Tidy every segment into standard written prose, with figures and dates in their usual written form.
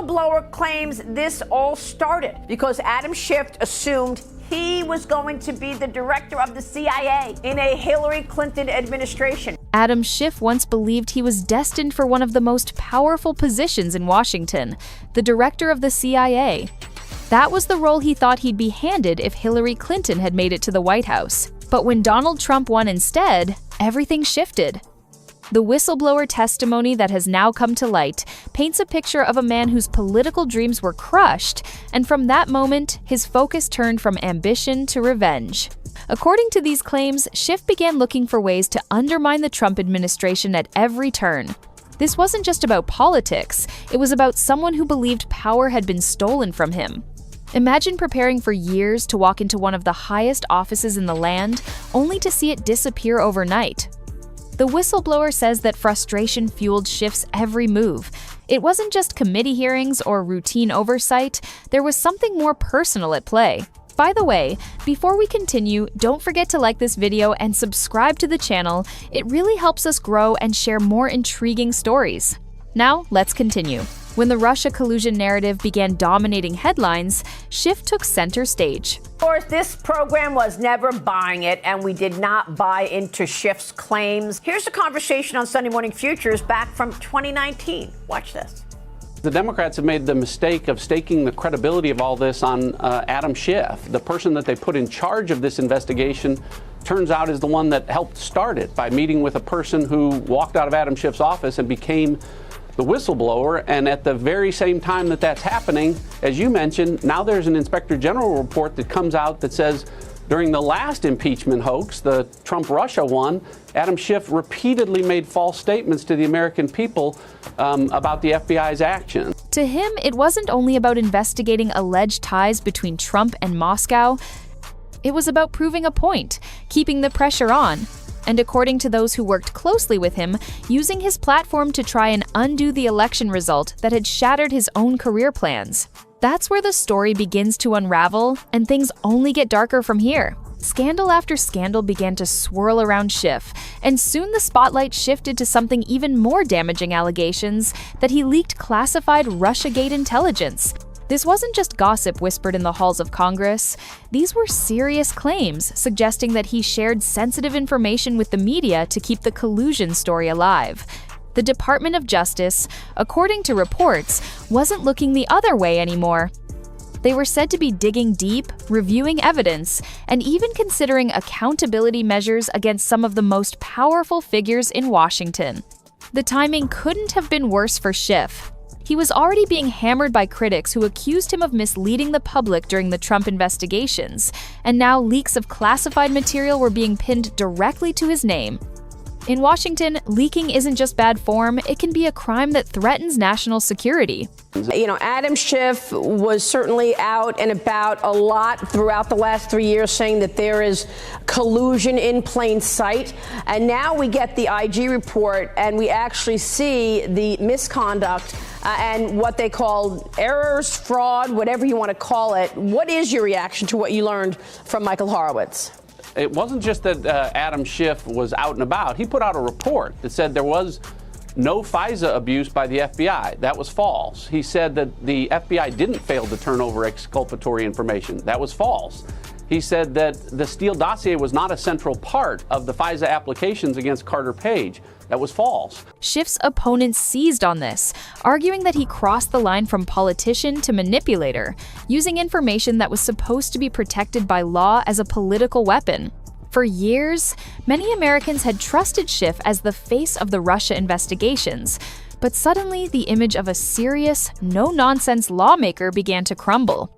Whistleblower claims this all started because Adam Schiff assumed he was going to be the director of the CIA in a Hillary Clinton administration. Adam Schiff once believed he was destined for one of the most powerful positions in Washington, the director of the CIA. That was the role he thought he'd be handed if Hillary Clinton had made it to the White House. But when Donald Trump won instead, everything shifted. The whistleblower testimony that has now come to light paints a picture of a man whose political dreams were crushed, and from that moment, his focus turned from ambition to revenge. According to these claims, Schiff began looking for ways to undermine the Trump administration at every turn. This wasn't just about politics, it was about someone who believed power had been stolen from him. Imagine preparing for years to walk into one of the highest offices in the land, only to see it disappear overnight. The whistleblower says that frustration fueled Schiff's every move. It wasn't just committee hearings or routine oversight, there was something more personal at play. By the way, before we continue, don't forget to like this video and subscribe to the channel. It really helps us grow and share more intriguing stories. Now, let's continue. When the Russia collusion narrative began dominating headlines, Schiff took center stage. Of course, this program was never buying it, and we did not buy into Schiff's claims. Here's a conversation on Sunday Morning Futures back from 2019. Watch this. The Democrats have made the mistake of staking the credibility of all this on Adam Schiff. The person that they put in charge of this investigation turns out is the one that helped start it by meeting with a person who walked out of Adam Schiff's office and became the whistleblower. And at the very same time that that's happening, as you mentioned, now there's an Inspector General report that comes out that says during the last impeachment hoax, the Trump-Russia one, Adam Schiff repeatedly made false statements to the American people about the FBI's actions. To him, it wasn't only about investigating alleged ties between Trump and Moscow. It was about proving a point, keeping the pressure on, and according to those who worked closely with him, using his platform to try and undo the election result that had shattered his own career plans. That's where the story begins to unravel, and things only get darker from here. Scandal after scandal began to swirl around Schiff, and soon the spotlight shifted to something even more damaging: allegations that he leaked classified Russiagate intelligence. This wasn't just gossip whispered in the halls of Congress. These were serious claims suggesting that he shared sensitive information with the media to keep the collusion story alive. The Department of Justice, according to reports, wasn't looking the other way anymore. They were said to be digging deep, reviewing evidence, and even considering accountability measures against some of the most powerful figures in Washington. The timing couldn't have been worse for Schiff. He was already being hammered by critics who accused him of misleading the public during the Trump investigations, and now leaks of classified material were being pinned directly to his name. In Washington, leaking isn't just bad form, it can be a crime that threatens national security. You know, Adam Schiff was certainly out and about a lot throughout the last 3 years saying that there is collusion in plain sight. And now we get the IG report and we actually see the misconduct and what they call errors, fraud, whatever you want to call it. What is your reaction to what you learned from Michael Horowitz? It wasn't just that Adam Schiff was out and about. He put out a report that said there was no FISA abuse by the FBI. That was false. He said that the FBI didn't fail to turn over exculpatory information. That was false. He said that the Steele dossier was not a central part of the FISA applications against Carter Page. That was false. Schiff's opponents seized on this, arguing that he crossed the line from politician to manipulator, using information that was supposed to be protected by law as a political weapon. For years, many Americans had trusted Schiff as the face of the Russia investigations, but suddenly the image of a serious, no-nonsense lawmaker began to crumble.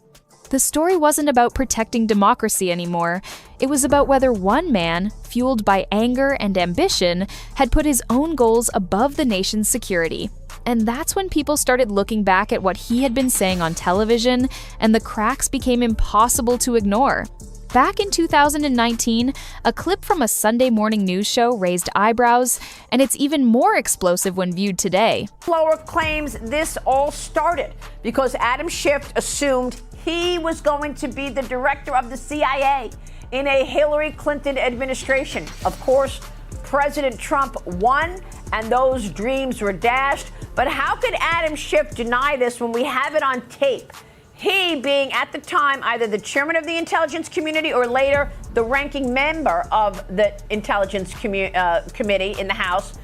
The story wasn't about protecting democracy anymore. It was about whether one man, fueled by anger and ambition, had put his own goals above the nation's security. And that's when people started looking back at what he had been saying on television, and the cracks became impossible to ignore. Back in 2019, a clip from a Sunday morning news show raised eyebrows, and it's even more explosive when viewed today. Whistleblower claims this all started because Adam Schiff assumed he was going to be the director of the CIA in a Hillary Clinton administration. Of course, President Trump won, and those dreams were dashed. But how could Adam Schiff deny this when we have it on tape? He being, at the time, either the chairman of the intelligence community or later the ranking member of the intelligence committee in the House.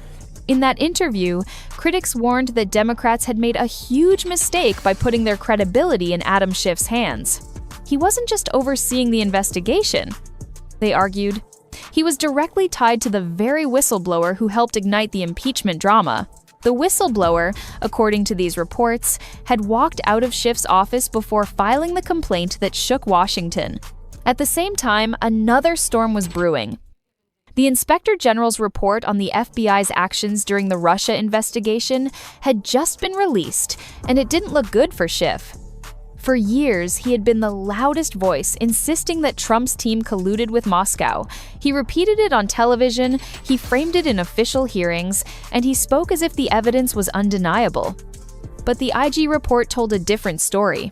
In that interview, critics warned that Democrats had made a huge mistake by putting their credibility in Adam Schiff's hands. He wasn't just overseeing the investigation, they argued. He was directly tied to the very whistleblower who helped ignite the impeachment drama. The whistleblower, according to these reports, had walked out of Schiff's office before filing the complaint that shook Washington. At the same time, another storm was brewing. The Inspector General's report on the FBI's actions during the Russia investigation had just been released, and it didn't look good for Schiff. For years, he had been the loudest voice insisting that Trump's team colluded with Moscow. He repeated it on television, he framed it in official hearings, and he spoke as if the evidence was undeniable. But the IG report told a different story.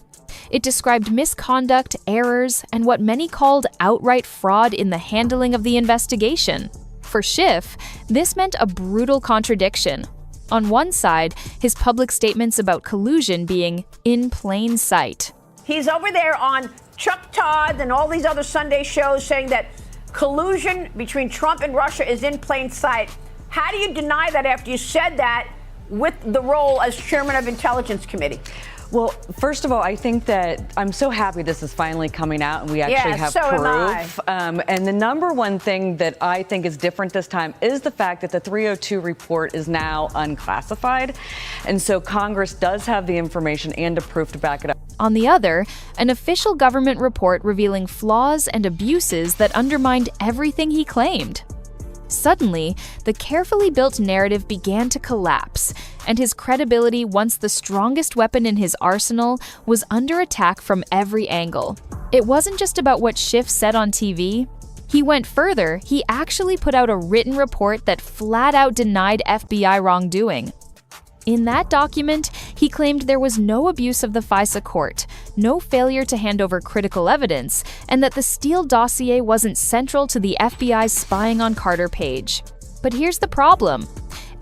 It described misconduct, errors, and what many called outright fraud in the handling of the investigation. For Schiff, this meant a brutal contradiction. On one side, his public statements about collusion being in plain sight. He's over there on Chuck Todd and all these other Sunday shows saying that collusion between Trump and Russia is in plain sight. How do you deny that after you said that with the role as chairman of Intelligence Committee? Well, first of all, I think that I'm so happy this is finally coming out and we actually have proof. And the number one thing that I think is different this time is the fact that the 302 report is now unclassified. And so Congress does have the information and the proof to back it up. On the other, an official government report revealing flaws and abuses that undermined everything he claimed. Suddenly, the carefully built narrative began to collapse, and his credibility, once the strongest weapon in his arsenal, was under attack from every angle. It wasn't just about what Schiff said on TV. He went further. He actually put out a written report that flat out denied FBI wrongdoing. In that document, he claimed there was no abuse of the FISA court, no failure to hand over critical evidence, and that the Steele dossier wasn't central to the FBI's spying on Carter Page. But here's the problem.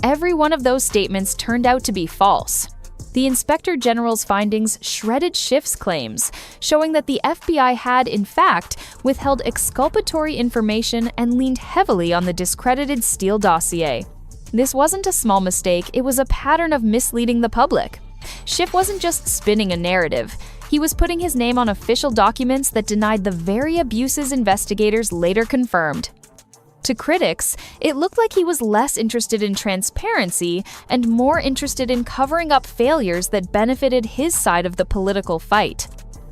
Every one of those statements turned out to be false. The Inspector General's findings shredded Schiff's claims, showing that the FBI had, in fact, withheld exculpatory information and leaned heavily on the discredited Steele dossier. This wasn't a small mistake, it was a pattern of misleading the public. Schiff wasn't just spinning a narrative. He was putting his name on official documents that denied the very abuses investigators later confirmed. To critics, it looked like he was less interested in transparency and more interested in covering up failures that benefited his side of the political fight.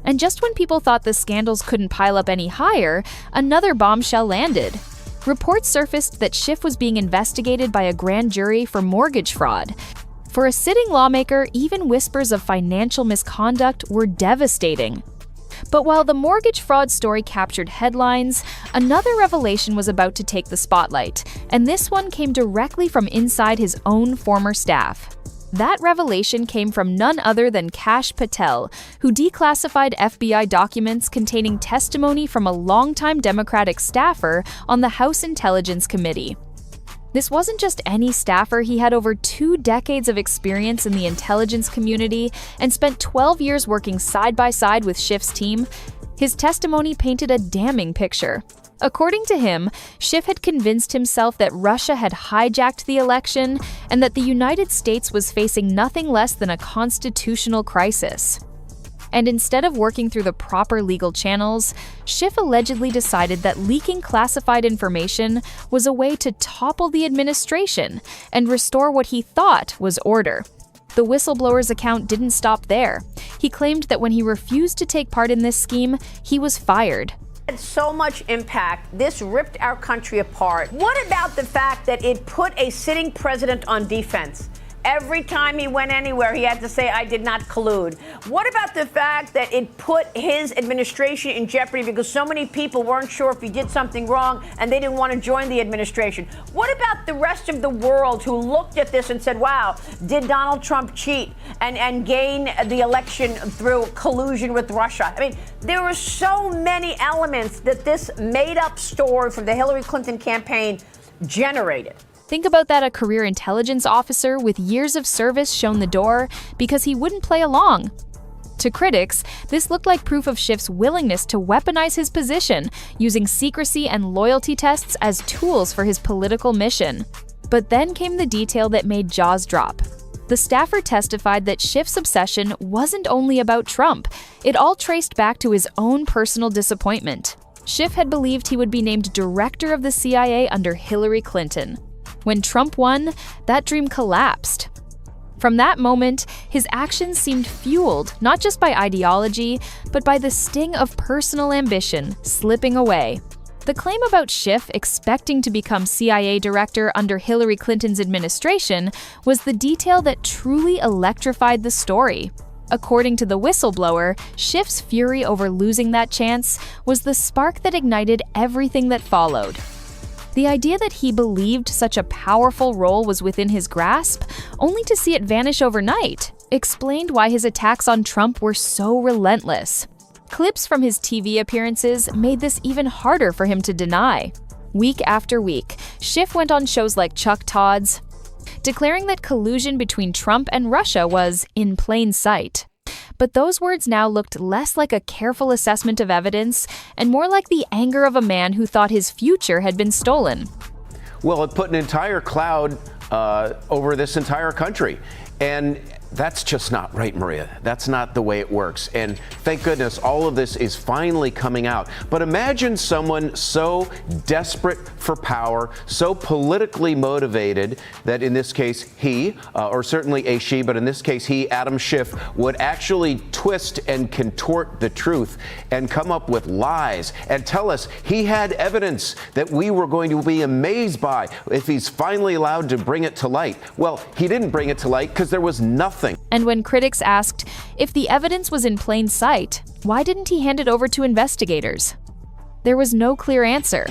And just when people thought the scandals couldn't pile up any higher, another bombshell landed. Reports surfaced that Schiff was being investigated by a grand jury for mortgage fraud. For a sitting lawmaker, even whispers of financial misconduct were devastating. But while the mortgage fraud story captured headlines, another revelation was about to take the spotlight, and this one came directly from inside his own former staff. That revelation came from none other than Kash Patel, who declassified FBI documents containing testimony from a longtime Democratic staffer on the House Intelligence Committee. This wasn't just any staffer. He had over 2 decades of experience in the intelligence community and spent 12 years working side by side with Schiff's team. His testimony painted a damning picture. According to him, Schiff had convinced himself that Russia had hijacked the election and that the United States was facing nothing less than a constitutional crisis. And instead of working through the proper legal channels, Schiff allegedly decided that leaking classified information was a way to topple the administration and restore what he thought was order. The whistleblower's account didn't stop there. He claimed that when he refused to take part in this scheme, he was fired. Had so much impact. This ripped our country apart. What about the fact that it put a sitting president on defense? Every time he went anywhere, he had to say, I did not collude. What about the fact that it put his administration in jeopardy because so many people weren't sure if he did something wrong and they didn't want to join the administration? What about the rest of the world who looked at this and said, wow, did Donald Trump cheat and gain the election through collusion with Russia? I mean, there were so many elements that this made-up story from the Hillary Clinton campaign generated. Think about that, a career intelligence officer with years of service shown the door because he wouldn't play along. To critics, this looked like proof of Schiff's willingness to weaponize his position, using secrecy and loyalty tests as tools for his political mission. But then came the detail that made jaws drop. The staffer testified that Schiff's obsession wasn't only about Trump. It all traced back to his own personal disappointment. Schiff had believed he would be named director of the CIA under Hillary Clinton. When Trump won, that dream collapsed. From that moment, his actions seemed fueled not just by ideology, but by the sting of personal ambition slipping away. The claim about Schiff expecting to become CIA director under Hillary Clinton's administration was the detail that truly electrified the story. According to the Whistleblower, Schiff's fury over losing that chance was the spark that ignited everything that followed. The idea that he believed such a powerful role was within his grasp, only to see it vanish overnight, explained why his attacks on Trump were so relentless. Clips from his TV appearances made this even harder for him to deny. Week after week, Schiff went on shows like Chuck Todd's, declaring that collusion between Trump and Russia was in plain sight. But those words now looked less like a careful assessment of evidence and more like the anger of a man who thought his future had been stolen. Well, it put an entire cloud over this entire country. And that's just not right, Maria. That's not the way it works. And thank goodness all of this is finally coming out. But imagine someone so desperate for power, so politically motivated that in this case he, or certainly a she, but in this case he, Adam Schiff, would actually twist and contort the truth and come up with lies and tell us he had evidence that we were going to be amazed by if he's finally allowed to bring it to light. Well, he didn't bring it to light because there was nothing. And when critics asked if the evidence was in plain sight, why didn't he hand it over to investigators? There was no clear answer.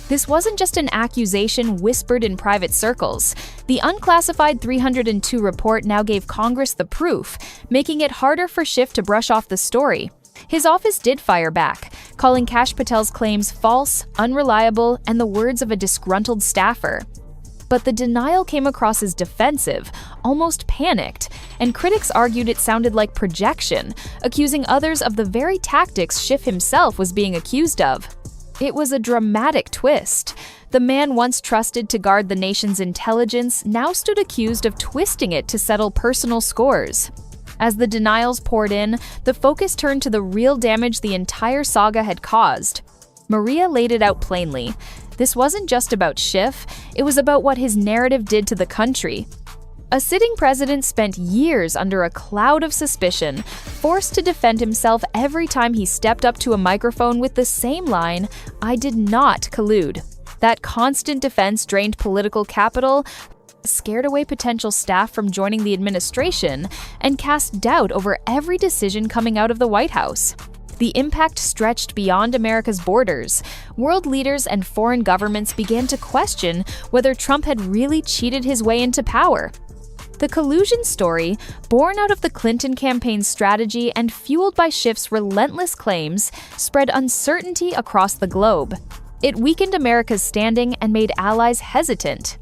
This wasn't just an accusation whispered in private circles. The unclassified 302 report now gave Congress the proof, making it harder for Schiff to brush off the story. His office did fire back, calling Kash Patel's claims false, unreliable, and the words of a disgruntled staffer. But the denial came across as defensive, almost panicked, and critics argued it sounded like projection, accusing others of the very tactics Schiff himself was being accused of. It was a dramatic twist. The man once trusted to guard the nation's intelligence now stood accused of twisting it to settle personal scores. As the denials poured in, the focus turned to the real damage the entire saga had caused. Maria laid it out plainly. This wasn't just about Schiff, it was about what his narrative did to the country. A sitting president spent years under a cloud of suspicion, forced to defend himself every time he stepped up to a microphone with the same line, "I did not collude." That constant defense drained political capital, scared away potential staff from joining the administration, and cast doubt over every decision coming out of the White House. The impact stretched beyond America's borders. World leaders and foreign governments began to question whether Trump had really cheated his way into power. The collusion story, born out of the Clinton campaign's strategy and fueled by Schiff's relentless claims, spread uncertainty across the globe. It weakened America's standing and made allies hesitant.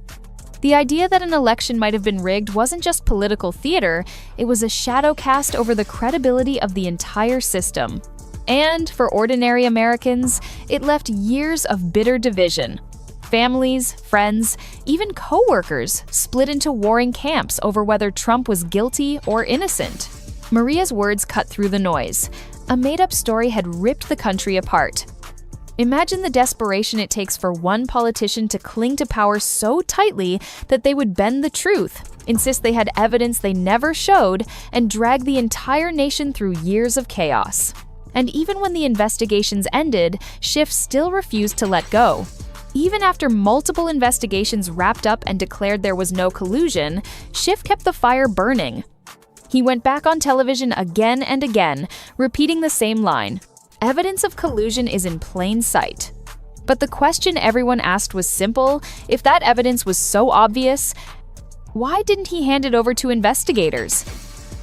The idea that an election might have been rigged wasn't just political theater, it was a shadow cast over the credibility of the entire system. And for ordinary Americans, it left years of bitter division. Families, friends, even co-workers split into warring camps over whether Trump was guilty or innocent. Maria's words cut through the noise. A made-up story had ripped the country apart. Imagine the desperation it takes for one politician to cling to power so tightly that they would bend the truth, insist they had evidence they never showed, and drag the entire nation through years of chaos. And even when the investigations ended, Schiff still refused to let go. Even after multiple investigations wrapped up and declared there was no collusion, Schiff kept the fire burning. He went back on television again and again, repeating the same line, "Evidence of collusion is in plain sight." But the question everyone asked was simple. If that evidence was so obvious, why didn't he hand it over to investigators?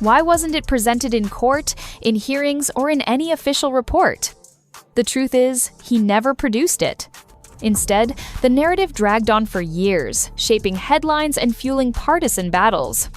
Why wasn't it presented in court, in hearings, or in any official report? The truth is, he never produced it. Instead, the narrative dragged on for years, shaping headlines and fueling partisan battles.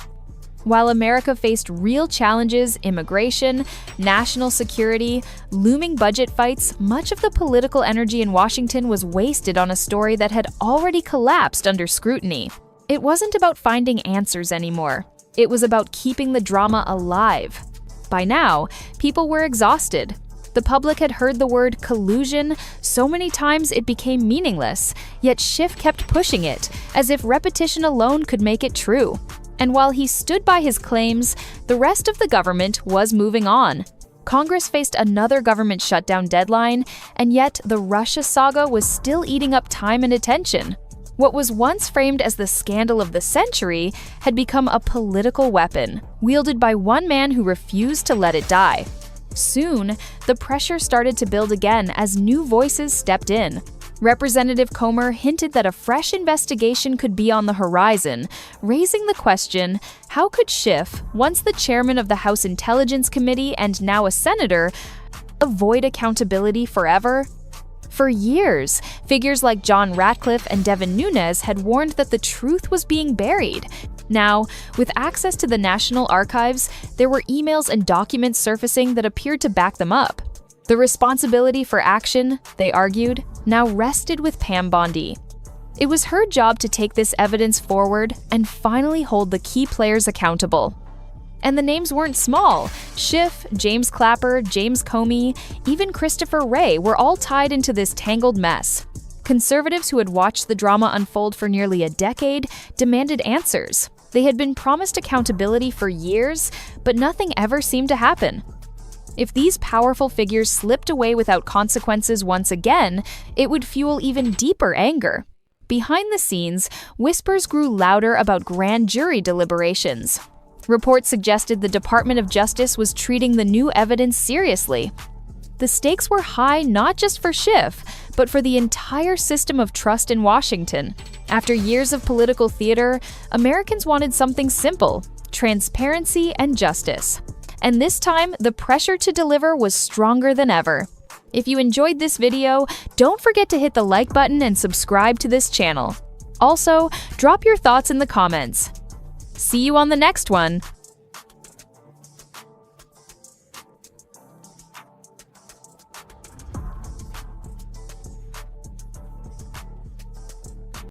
While America faced real challenges, immigration, national security, looming budget fights, much of the political energy in Washington was wasted on a story that had already collapsed under scrutiny. It wasn't about finding answers anymore. It was about keeping the drama alive. By now, people were exhausted. The public had heard the word collusion so many times it became meaningless, yet Schiff kept pushing it, as if repetition alone could make it true. And while he stood by his claims, the rest of the government was moving on. Congress faced another government shutdown deadline, and yet the Russia saga was still eating up time and attention. What was once framed as the scandal of the century had become a political weapon, wielded by one man who refused to let it die. Soon, the pressure started to build again as new voices stepped in. Representative Comer hinted that a fresh investigation could be on the horizon, raising the question, how could Schiff, once the chairman of the House Intelligence Committee and now a senator, avoid accountability forever? For years, figures like John Ratcliffe and Devin Nunes had warned that the truth was being buried. Now, with access to the National Archives, there were emails and documents surfacing that appeared to back them up. The responsibility for action, they argued, now rested with Pam Bondi. It was her job to take this evidence forward and finally hold the key players accountable. And the names weren't small. Schiff, James Clapper, James Comey, even Christopher Wray were all tied into this tangled mess. Conservatives who had watched the drama unfold for nearly a decade demanded answers. They had been promised accountability for years, but nothing ever seemed to happen. If these powerful figures slipped away without consequences once again, it would fuel even deeper anger. Behind the scenes, whispers grew louder about grand jury deliberations. Reports suggested the Department of Justice was treating the new evidence seriously. The stakes were high not just for Schiff, but for the entire system of trust in Washington. After years of political theater, Americans wanted something simple: transparency and justice. And this time, the pressure to deliver was stronger than ever. If you enjoyed this video, don't forget to hit the like button and subscribe to this channel. Also, drop your thoughts in the comments. See you on the next one.